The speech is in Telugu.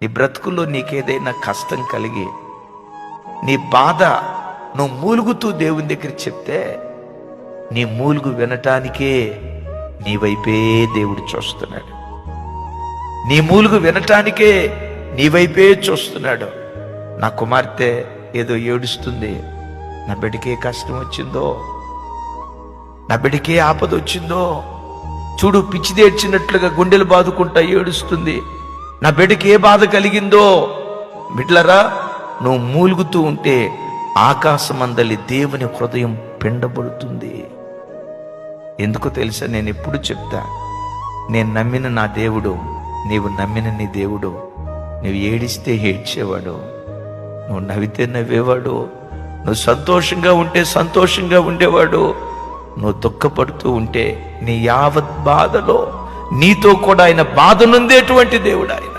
నీ బ్రతుకుల్లో నీకేదైనా కష్టం కలిగి నీ బాధ నువ్వు మూలుగుతూ దేవుని దగ్గర చెప్తే నీ మూలుగు వినటానికే నీ వైపే దేవుడు చూస్తున్నాడు. నీ మూలుగు వినటానికే నీ వైపే చూస్తున్నాడు. నా కుమార్తె ఏదో ఏడుస్తుంది, నా బిడ్డకే కష్టం వచ్చిందో, నా బిడ్డకే ఆపద వచ్చిందో, చూడు పిచ్చిదేడ్చినట్లుగా గుండెలు బాదుకుంటా ఏడుస్తుంది, నా బిడ్డకి ఏ బాధ కలిగిందో. బిడ్డలరా, నువ్వు మూలుగుతూ ఉంటే ఆకాశమందలి దేవుని హృదయం పిండబడుతుంది. ఎందుకో తెలుసా? నేను ఎప్పుడు చెప్తా, నేను నమ్మిన నా దేవుడు, నీవు నమ్మిన నీ దేవుడు. నువ్వు ఏడిస్తే ఏడ్చేవాడు, నువ్వు నవ్వితే నవ్వేవాడు, నువ్వు సంతోషంగా ఉంటే సంతోషంగా ఉండేవాడు, నువ్వు దుఃఖపడుతూ ఉంటే నీ యావత్ బాధలో నీతో కూడా ఆయన బాధ నొందేటువంటి దేవుడు ఆయన.